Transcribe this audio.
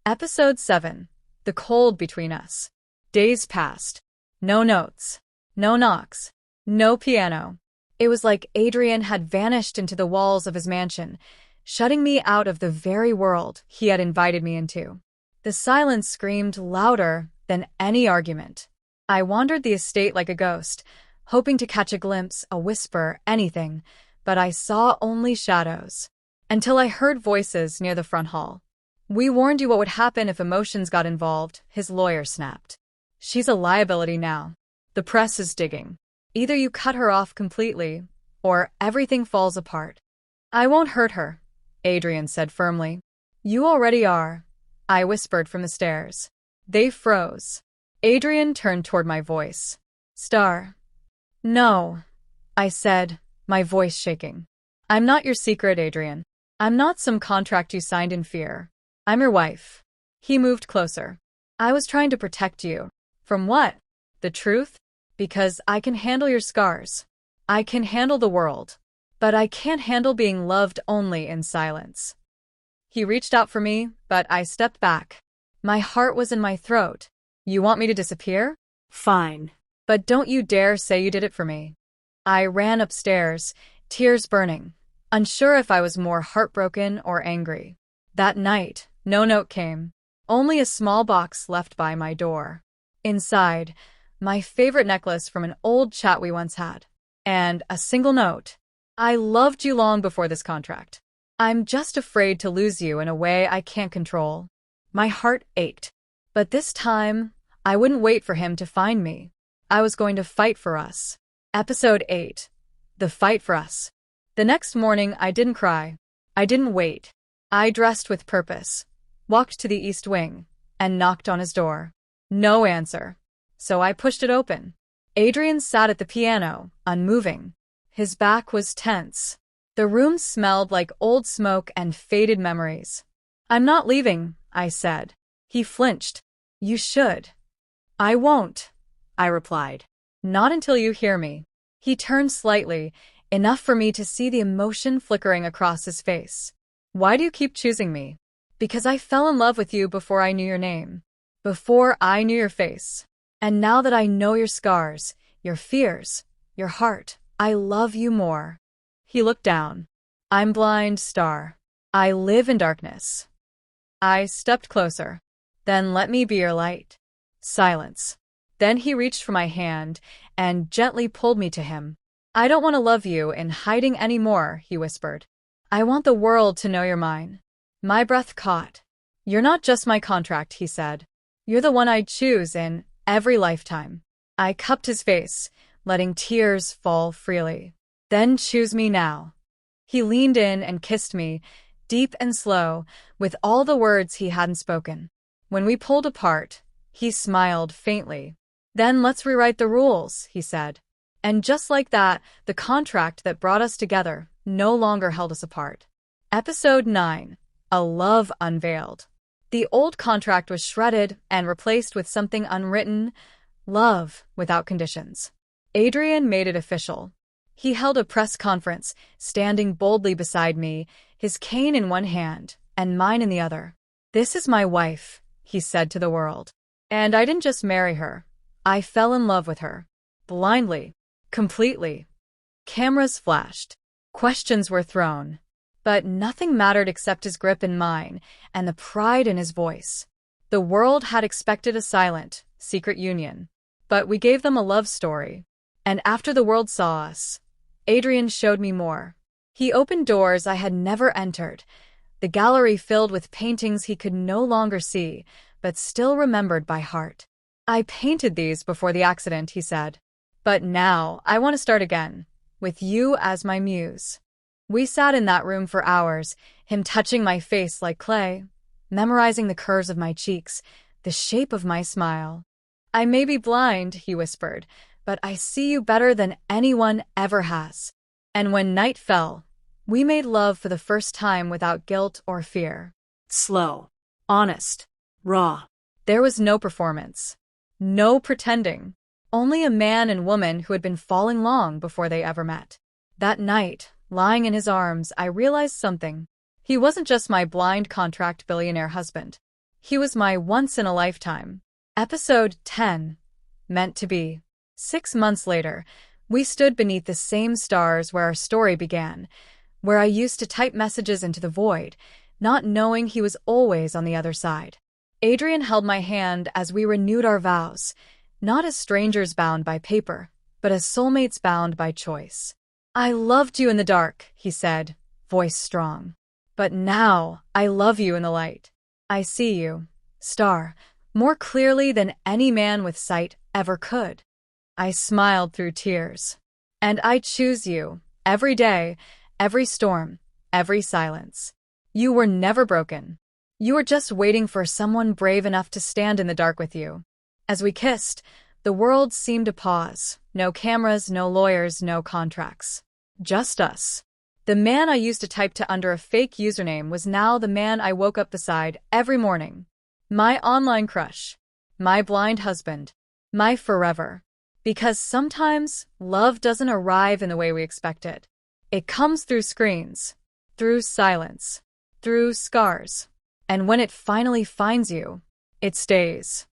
Episode 7. The Cold Between Us. Days passed. No notes. No knocks. No piano. It was like Adrian had vanished into the walls of his mansion, shutting me out of the very world he had invited me into. The silence screamed louder than any argument. I wandered the estate like a ghost, hoping to catch a glimpse, a whisper, anything, but I saw only shadows. Until I heard voices near the front hall. "We warned you what would happen if emotions got involved," his lawyer snapped. "She's a liability now. The press is digging. Either you cut her off completely, or everything falls apart." "I won't hurt her," Adrian said firmly. "You already are," I whispered from the stairs. They froze. Adrian turned toward my voice. "Star." "No," I said, my voice shaking. "I'm not your secret, Adrian. I'm not some contract you signed in fear. I'm your wife." He moved closer. "I was trying to protect you." "From what? The truth? Because I can handle your scars. I can handle the world. But I can't handle being loved only in silence." He reached out for me, but I stepped back. My heart was in my throat. "You want me to disappear? Fine. But don't you dare say you did it for me." I ran upstairs, tears burning, unsure if I was more heartbroken or angry. That night, no note came. Only a small box left by my door. Inside, my favorite necklace from an old chat we once had. And a single note. "I loved you long before this contract. I'm just afraid to lose you in a way I can't control." My heart ached. But this time, I wouldn't wait for him to find me. I was going to fight for us. Episode 8. The Fight for Us. The next morning, I didn't cry. I didn't wait. I dressed with purpose, walked to the East Wing, and knocked on his door. No answer. So I pushed it open. Adrian sat at the piano, unmoving. His back was tense. The room smelled like old smoke and faded memories. "I'm not leaving," I said. He flinched. "You should." "I won't," I replied. "Not until you hear me." He turned slightly, enough for me to see the emotion flickering across his face. "Why do you keep choosing me?" "Because I fell in love with you before I knew your name. Before I knew your face. And now that I know your scars, your fears, your heart, I love you more." He looked down. "I'm blind, Star. I live in darkness." I stepped closer. "Then let me be your light." Silence. Then he reached for my hand and gently pulled me to him. "I don't want to love you in hiding anymore," he whispered. "I want the world to know you're mine." My breath caught. "You're not just my contract," he said. "You're the one I'd choose in every lifetime." I cupped his face, letting tears fall freely. "Then choose me now." He leaned in and kissed me, deep and slow, with all the words he hadn't spoken. When we pulled apart, he smiled faintly. "Then let's rewrite the rules," he said. And just like that, the contract that brought us together no longer held us apart. Episode 9. A Love Unveiled. The old contract was shredded and replaced with something unwritten: love without conditions. Adrian made it official. He held a press conference, standing boldly beside me, his cane in one hand and mine in the other. "This is my wife," he said to the world. And I didn't just marry her. I fell in love with her. Blindly. Completely. Cameras flashed. Questions were thrown. But nothing mattered except his grip in mine and the pride in his voice. The world had expected a silent, secret union. But we gave them a love story. And after the world saw us, Adrian showed me more. He opened doors I had never entered. The gallery filled with paintings he could no longer see, but still remembered by heart. "I painted these before the accident," he said. "But now I want to start again, with you as my muse." We sat in that room for hours, him touching my face like clay, memorizing the curves of my cheeks, the shape of my smile. "I may be blind," he whispered, "but I see you better than anyone ever has." And when night fell, we made love for the first time without guilt or fear. Slow, honest, raw. There was no performance. No pretending. Only a man and woman who had been falling long before they ever met. That night, lying in his arms, I realized something. He wasn't just my blind contract billionaire husband. He was my once-in-a-lifetime. Episode 10. Meant to be. 6 months later, we stood beneath the same stars where our story began, where I used to type messages into the void, not knowing he was always on the other side. Adrian held my hand as we renewed our vows, not as strangers bound by paper, but as soulmates bound by choice. "I loved you in the dark," he said, voice strong. "But now I love you in the light. I see you, star, more clearly than any man with sight ever could." I smiled through tears. "And I choose you, every day, every storm, every silence. You were never broken. You were just waiting for someone brave enough to stand in the dark with you." As we kissed, the world seemed to pause. No cameras, no lawyers, no contracts. Just us. The man I used to type to under a fake username was now the man I woke up beside every morning. My online crush. My blind husband. My forever. Because sometimes love doesn't arrive in the way we expect it. It comes through screens, through silence, through scars. And when it finally finds you, it stays.